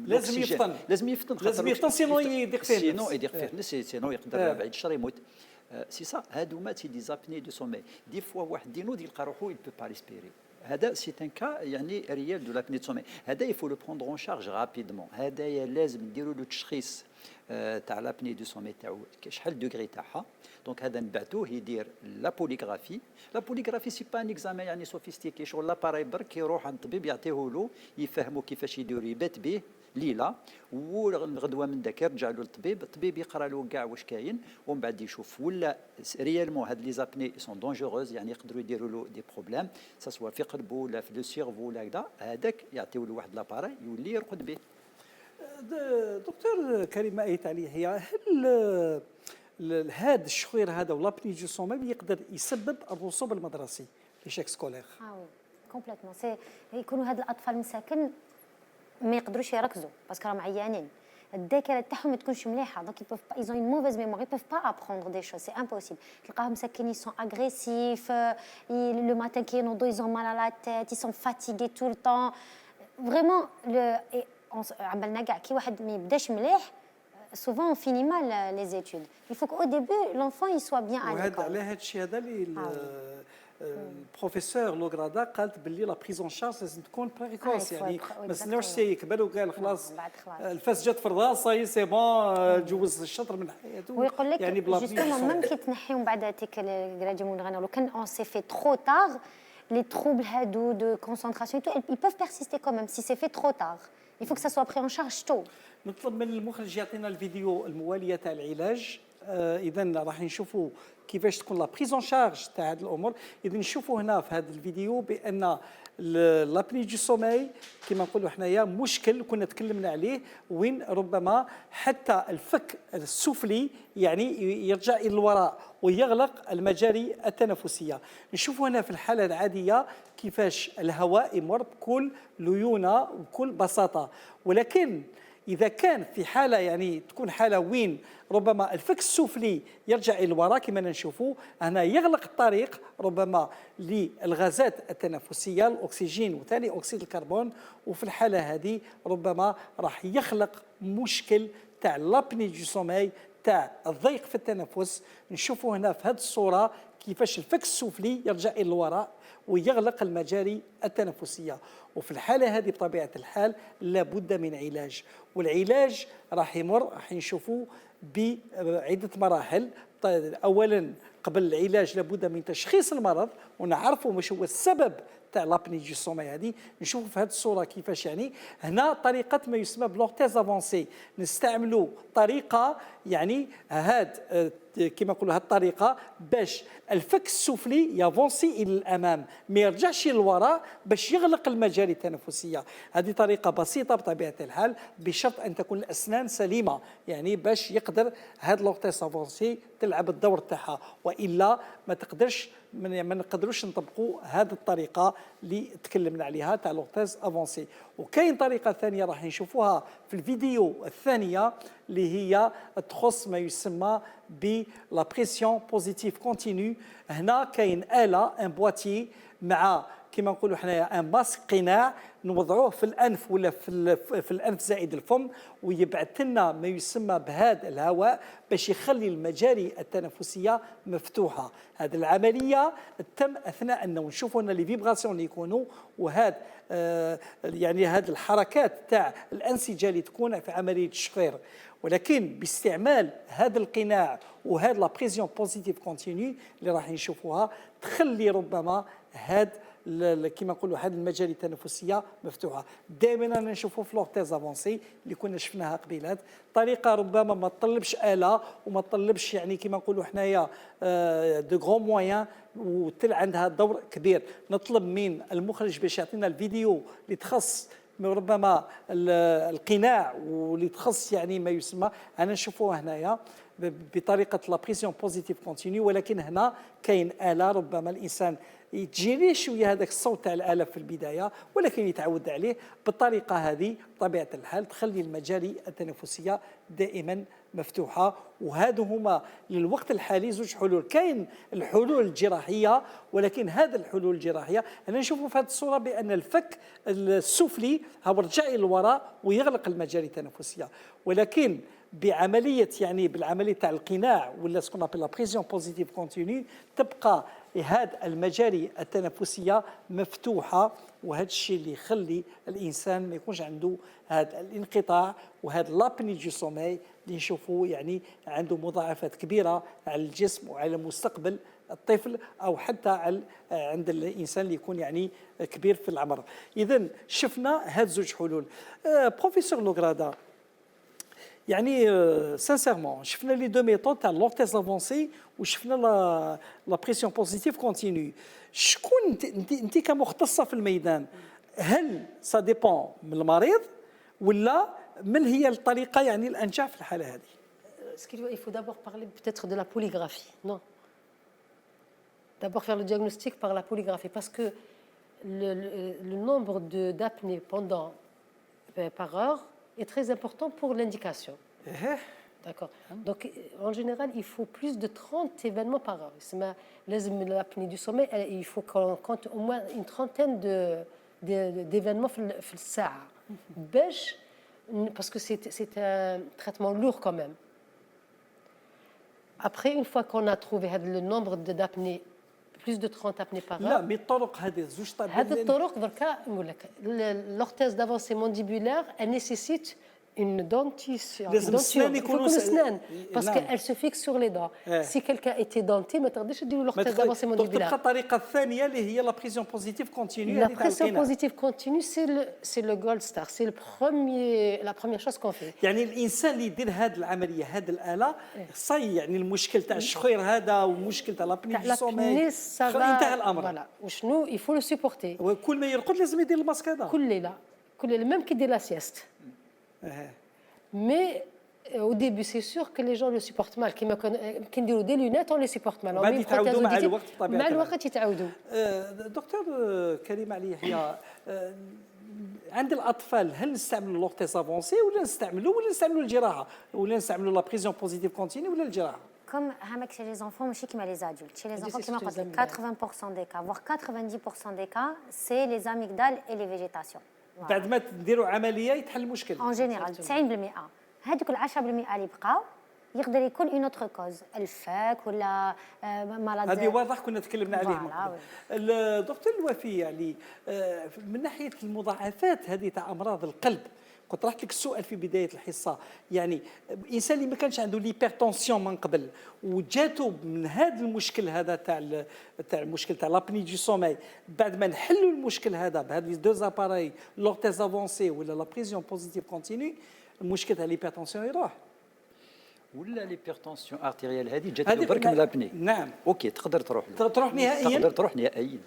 لازم يفطن. لازم يفطن لازم يفطن سينو يدير فيه سينو يدير فيه نفس، سينو يقدر بعد الشر يموت. سي سا. هادوما سي دي زابني دو سومي. دي فوا واحد ينوض يلقى روحو يل بو با ريسبيري. هذا سي ان كا يعني ريال دو لابني دو سومي. هذا يفو لو بروندر اون شارج رابيدمون. هذايا لازم نديروا له تشخيص تاع لابني دو سومي تاعو شحال دوغري تاعها. دونك هذا نبعثوه يدير لا بوليغرافي. لا بوليغرافي سي با ان اكزامان يعني سوفيستيكي، شغل لاباراي برك يروح عند الطبيب يعطيه له يفهموا كيفاش يدير، يبات به ليله والغدوه من ذاك يرجع له للطبيب، الطبيب يقرا له كاع واش كاين ومن بعد يشوف ولا ريالمون هاد لي زابني سون دونجوروز، يعني يقدروا يديروا له دي بروبليم سواء في قلبه ولا في لو سيرفو ولا هكذا. هذاك يعطيو له واحد لاباراي يولي يرقد به. دكتور كريم ما ايت عليه هي، هل هذا الشخير هذا ولابني دو سومي يقدر يسبب الرسوب المدرسي ليشيك سكولير؟ وي كومبليتمون. سي يكونوا هاد الاطفال المساكن ما يقدروش يركزوا باسكو راهم عيانين، الذاكره تاعهم ما تكونش مليحه، دونك ils ont une mauvaise mémoire, ils peuvent pas apprendre des choses, c'est impossible. تلقاهم مساكن ils sont agressifs, le matin كي ينوضوا ils ont mal à la tête, ils sont fatigués tout le temps. Vraiment عملنا كاع كي واحد ما يبداش مليح souvent on finit mal les études. Il faut qu'au début l'enfant il soit bien à وهذا l'école. على هذا الشيء هذا اللي البروفيسور لوغرادا قالت باللي لا بريزون شارج لازم تكون بريكوس، يعني ما نستناوش يكبر وقال خلاص بعد خلاص. الفاس جات في الراس صاي سي بون جوز الشطر من حياته. ويقول لك يعني بلا جوستومون ميم كي تنحيو من بعد هذيك الجراديومون غانا لو كان اون سي في ترو تار les troubles هادو de concentration et tout, ils peuvent persister quand même si c'est fait trop tard. Il faut que ça soit pris en charge tôt. نطلب من المخرج يعطينا الفيديو المواليه تاع العلاج. اذا راح نشوفوا كيفاش تكون لا بريزون شارج تاع هذه الامور. اذا نشوفوا هنا في هذا الفيديو بان لابني دو سومي كما نقولوا حنايا مشكل كنا تكلمنا عليه، وين ربما حتى الفك السفلي يعني يرجع الى الوراء ويغلق المجاري التنفسيه. نشوفوا هنا في الحاله العاديه كيفاش الهواء يمر بكل ليونه وبكل بساطه، ولكن إذا كان في حالة يعني تكون حالة وين ربما الفك السفلي يرجع إلى الوراء كما نشوفوا هنا يغلق الطريق ربما للغازات التنفسية الأكسجين وثاني أكسيد الكربون، وفي الحالة هذه ربما راح يخلق مشكل تاع لابني دو سومي تاع الضيق في التنفس. نشوفوا هنا في هذه الصورة كيفاش الفك السفلي يرجع إلى الوراء ويغلق المجاري التنفسية، وفي الحالة هذه بطبيعة الحال لابد من علاج، والعلاج راح يمر راح نشوفوه بعدة مراحل. أولا قبل العلاج لابد من تشخيص المرض ونعرفوا مش هو السبب تاع لابني دو سومي هذه. نشوفوا في هذه الصورة كيفاش يعني هنا طريقة ما يسمى بلورتيز افونسي، نستعملوا طريقة يعني هاد كما نقولوا هاد الطريقة باش الفك السفلي يافونسي الى الامام ما يرجعش للوراء باش يغلق المجاري التنفسيه. هذه طريقه بسيطه بطبيعه الحال بشرط ان تكون الاسنان سليمه، يعني باش يقدر هاد لورتيس افونسي تلعب الدور تاعها، والا ما تقدرش ما نقدروش نطبقوا هذه الطريقه اللي تكلمنا عليها تاع لورتيز افونسي. وكاين طريقه ثانيه راح نشوفوها في الفيديو الثانيه اللي هي تخص ما يسمى ب لا بريسيون بوزيتيف كونتينيو. هنا كاين آلة ان بواتي مع كما نقولوا حنايا ان ماسك قناع نوضعوه في الانف ولا في الانف زائد الفم، ويبعث لنا ما يسمى بهذا الهواء باش يخلي المجاري التنفسيه مفتوحه. هذه العمليه تم اثناء انه نشوفوا هنا لي فيبراسيون اللي يكونوا، وهذا يعني هذه الحركات تاع الانسجه اللي تكون في عمليه الشخير، ولكن باستعمال هذا القناع وهذا لا بريزيون بوزيتيف كونتينيو اللي راح نشوفوها تخلي ربما هذا كما نقولوا هذه المجاري التنفسيه مفتوحه. دائما انا نشوفوا في لورتيز افونسي اللي كنا شفناها قبيلات طريقه ربما ما تطلبش اله وما تطلبش يعني كما نقولوا حنايا دو غران موان وتل عندها دور كبير. نطلب من المخرج باش يعطينا الفيديو اللي تخص ربما القناع واللي تخص يعني ما يسمى. انا نشوفوه هنايا بطريقه لا بريسيون بوزيتيف كونتينيو، ولكن هنا كاين اله ربما الانسان تجي ليه شويه هذاك الصوت تاع الاله في البدايه، ولكن يتعود عليه بالطريقه هذه بطبيعه الحال تخلي المجاري التنفسيه دائما مفتوحه. وهذو هما للوقت الحالي زوج حلول، كاين الحلول الجراحيه، ولكن هذا الحلول الجراحيه انا نشوفوا في هذه الصوره بان الفك السفلي هو رجع الى الوراء ويغلق المجاري التنفسيه، ولكن بعمليه يعني بالعمليه تاع القناع ولا سكون ابل لا بريزيون بوزيتيف كونتينيو تبقى هذه المجاري التنفسيه مفتوحه، وهذا الشيء اللي يخلي الانسان ما يكونش عنده هذا الانقطاع وهذا لابني دو سومي اللي نشوفوا يعني عنده مضاعفات كبيره على الجسم وعلى مستقبل الطفل او حتى على عند الانسان اللي يكون يعني كبير في العمر. اذا شفنا هاد زوج حلول. بروفيسور لوغرادا، يعني سانسيرمون شفنا لي دو ميثود تاع لورتيز افونسي وشفنا لا بريسيون بوزيتيف كونتينيو. شكون انت كمختصه في الميدان، هل سا ديبون من المريض ولا من هي الطريقه يعني الانجع في الحاله هذه؟ Il faut d'abord parler peut-être de la polygraphie. Non. D'abord faire le diagnostic par la polygraphie parce que le nombre d'apnées par heure est très important pour l'indication. D'accord. Donc, en général, il faut plus de 30 événements par heure. L'apnée du sommeil, il faut qu'on compte au moins une trentaine d'événements في الساعة. Parce que c'est un traitement lourd quand même. Après, une fois qu'on a trouvé le nombre d'apnées, plus de 30 apnées par heure. لا مي الطرق هذه زوج طرق. هذه الطرق دركا نقول لك l'orthèse d'avancée mandibulaire, elle nécessite une dentition. لازم السنان يكونوا اسنان parce نعم. qu'elle se fixe sur les dents. Si quelqu'un était denté ما تقدرش ديروا l'orthèse d'avancée تبقى mandibulaire. الطريقه الثانيه اللي هي لا بريسيون بوزيتيف كونتينيو. La pression positive continue, c'est le gold star, c'est la première chose qu'on fait. يعني الانسان اللي يدير هذه العمليه هذه الاله صي يعني المشكل تاع الشخير هذا ومشكل تاع لابني دو سومي انتهى الامر. Voilà. وشنو il faut le supporter. وكل ما يرقد لازم يدير الماسك هذا. كل ليله même qui dit la sieste. Mais au début, c'est sûr que les gens le supportent mal. Qui me des lunettes, on les supporte mal. بعد يتعودوا مع الوقت طبيعي. مع الوقت يتعودوا. دكتور كريم علي يحيى، عند الاطفال هل نستعملوا لورتيز افونسي ولا نستعملوا الجراحه ولا نستعملوا لا بريزيون بوزيتيف كونتينيو ولا الجراحه؟ Comme chez les enfants, mais chez les adultes. Chez les enfants, c'est qui 80% des cas, voire 90% des cas, c'est les amygdales et les végétations. بعد ما تديروا عمليه يتحل المشكل. En général, 90%. هذوك ال 10% اللي بقاو يقدر يكون اون اوتر كوز، الفاك ولا مرض. هذه واضح كنا تكلمنا عليهم. الدكتور الوفي يعني من ناحيه المضاعفات هذه تاع امراض القلب، كنت طرحت لك السؤال في بدايه الحصه، يعني الانسان اللي ما كانش عنده ليبرتونسيون من قبل وجاته من هذا المشكل هذا تاع المشكل تاع لابني دو سومي، بعد ما نحلوا المشكل هذا بهذ لي دو زاباراي لورتيز افونسي ولا لا بريزيون بوزيتيف كونتينيو، المشكل تاع ليبرتونسيون يروح. ولا ليبرتونسيون ارتيريال هذه جات له برك من لابني. نعم. اوكي تقدر تروح نهائيا. تقدر تروح نهائيا.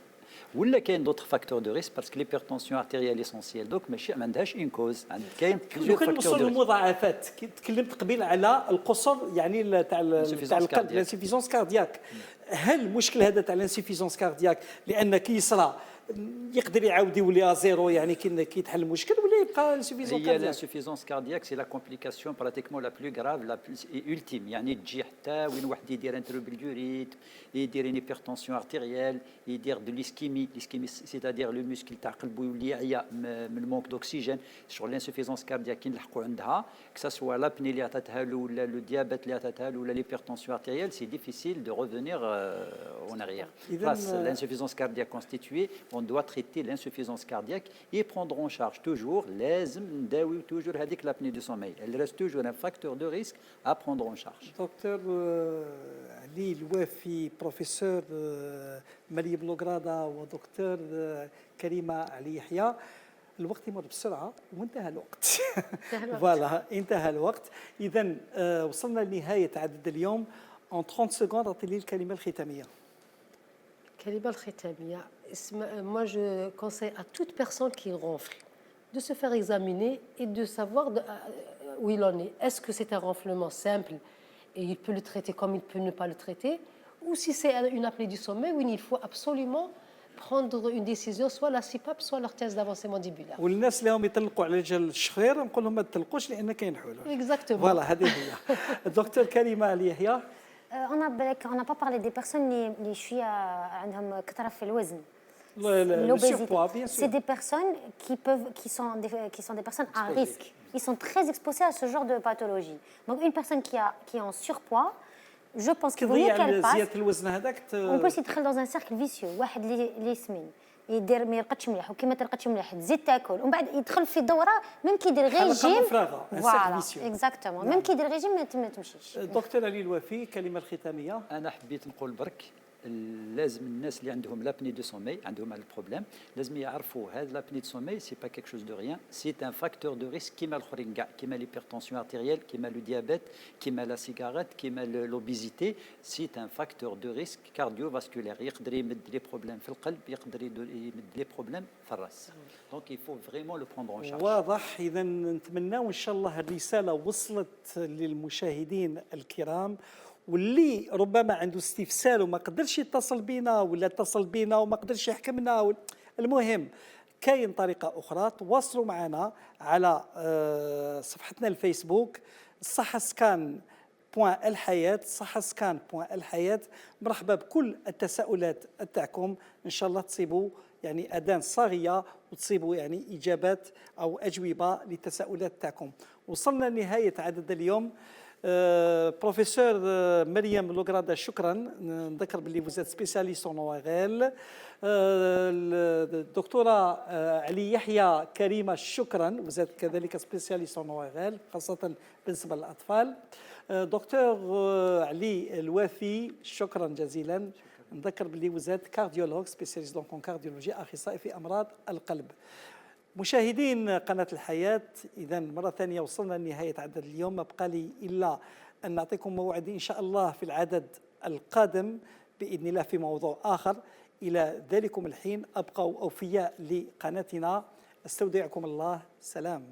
ولا كاين دوطخ فاكتور دو ريسك باسكو ليبرتونسيون ارتيريال اسونسيال دوك ماشي ما عندهاش ان كوز، كاين لو كان نوصلوا للمضاعفات كي تكلمت قبيل على القصر يعني تاع القلب الانسيفيزونس كاردياك، هل المشكل هذا تاع الانسيفيزونس كاردياك لان كي يصرى يقدر يعاود يولي زيرو يعني كي يتحل المشكل ولا يبقى الانسيفيزونس كاردياك؟ هي الانسيفيزونس كاردياك سي لا كومبليكاسيون براتيكمون لا بلو غراف لا بلوس اولتيم، يعني تجي حتى وين واحد يدير انتروبيليوريت، يدير ان هيبرتونسيون ارتيريال، يدير دو ليسكيمي سيتادير لو موسكل تاع قلبه يولي يعيا من مونك دوكسيجين. شغل الانسيفيزونس كاردياك كي نلحقوا عندها كسا سوا لابني اللي عطاتها له ولا لو ديابيت اللي عطاتها له ولا ليبرتونسيون ارتيريال، سي ديفيسيل دو ريفونير اون اريير. Face à l'insuffisance cardiaque constituée, on doit traiter l'insuffisance cardiaque et prendre en charge toujours toujours l'apnée du sommeil. Elle reste toujours un facteur de risque à prendre en charge. دكتور علي الوافي، بروفيسور مريم لوغرادا، ودكتور كريمه علي يحيى، الوقت يمر بسرعه وانتهى الوقت. فوالا انتهى الوقت. اذا وصلنا لنهايه عدد اليوم. en 30 secondes اعطي لي الكلمه الختاميه. الكلمة الختامية، moi je conseille à toute personne qui ronfle de se faire examiner et de savoir où il en est. Est-ce que c'est un ronflement simple et il peut le traiter comme il peut ne pas le traiter, ou si c'est une apnée du sommeil, oui, il faut absolument prendre une décision, soit la CPAP, soit l'orthèse d'avancée mandibulaire. والناس اللي هم يطلقوا على جال الشخير نقول لهم ما تطلقوش لان كاين حلول. Exactement. فوالا هذه هي. الدكتور كريمه اليحيى. On n'a pas parlé des personnes اللي شويه عندهم كثره في الوزن. Le surpoids, bien sûr. C'est des personnes qui sont des personnes à risque. Ils sont très exposés à ce genre de pathologie. Donc une personne qui est en surpoids, je pense qu'il vaut mieux qu'elle passe. زياده الوزن هذاك On peut يدخل dans un cercle vicieux. واحد اللي سمين يدير ما يرقدش مليح وكي ما ترقدش مليح تزيد تاكل ومن بعد يدخل في دوره ميم كي يدير ريجيم. فوالا اكزاكتومون ميم كي يدير ريجيم ما تمشيش. دكتور علي الوفي كلمه الختاميه. انا حبيت نقول برك لازم الناس اللي عندهم لابني دو سومي عندهم هذا البروبليم لازم يعرفوا هذا لابني دو سومي سي با كيك شوز دو ريان سي ان فاكتور دو ريسك كيما الاخرين كاع كيما ليبرتونسيون ارتيريال كيما لو ديابيت كيما لا سيجاريت كيما لوبيزيتي سي ان فاكتور دو ريسك كارديو فاسكولير يقدر يمد لي بروبليم في القلب يقدر يمد لي بروبليم في الراس دونك يفو فريمون لو بروندر اون شارج. واضح. اذا نتمناو ان شاء الله الرساله وصلت للمشاهدين الكرام، واللي ربما عنده استفسار وما قدرش يتصل بينا ولا اتصل بينا وما قدرش يحكمنا، المهم كاين طريقه اخرى، تواصلوا معنا على صفحتنا الفيسبوك صحة سكان بوان الحياة، صحة سكان بوان الحياة. مرحبا بكل التساؤلات تاعكم، ان شاء الله تصيبوا يعني اذان صاغيه وتصيبوا يعني اجابات او اجوبه للتساؤلات تاعكم. وصلنا لنهايه عدد اليوم. بروفيسور مريم لوغرادا شكرا، نذكر باللي فوزات سبيسياليست اون اوغيل. الدكتوره علي يحيى كريمه شكرا، وزاد كذلك سبيسياليست اون اوغيل خاصه بالنسبه للاطفال. دكتور علي الوافي شكرا جزيلا، نذكر باللي وزاد كارديولوج سبيسياليست دونك كارديولوجي اخصائي في امراض القلب. مشاهدين قناة الحياة، إذا مرة ثانية وصلنا لنهاية عدد اليوم، ما بقى لي إلا أن نعطيكم موعد إن شاء الله في العدد القادم بإذن الله في موضوع آخر. إلى ذلكم الحين أبقوا أوفياء لقناتنا، استودعكم الله، سلام.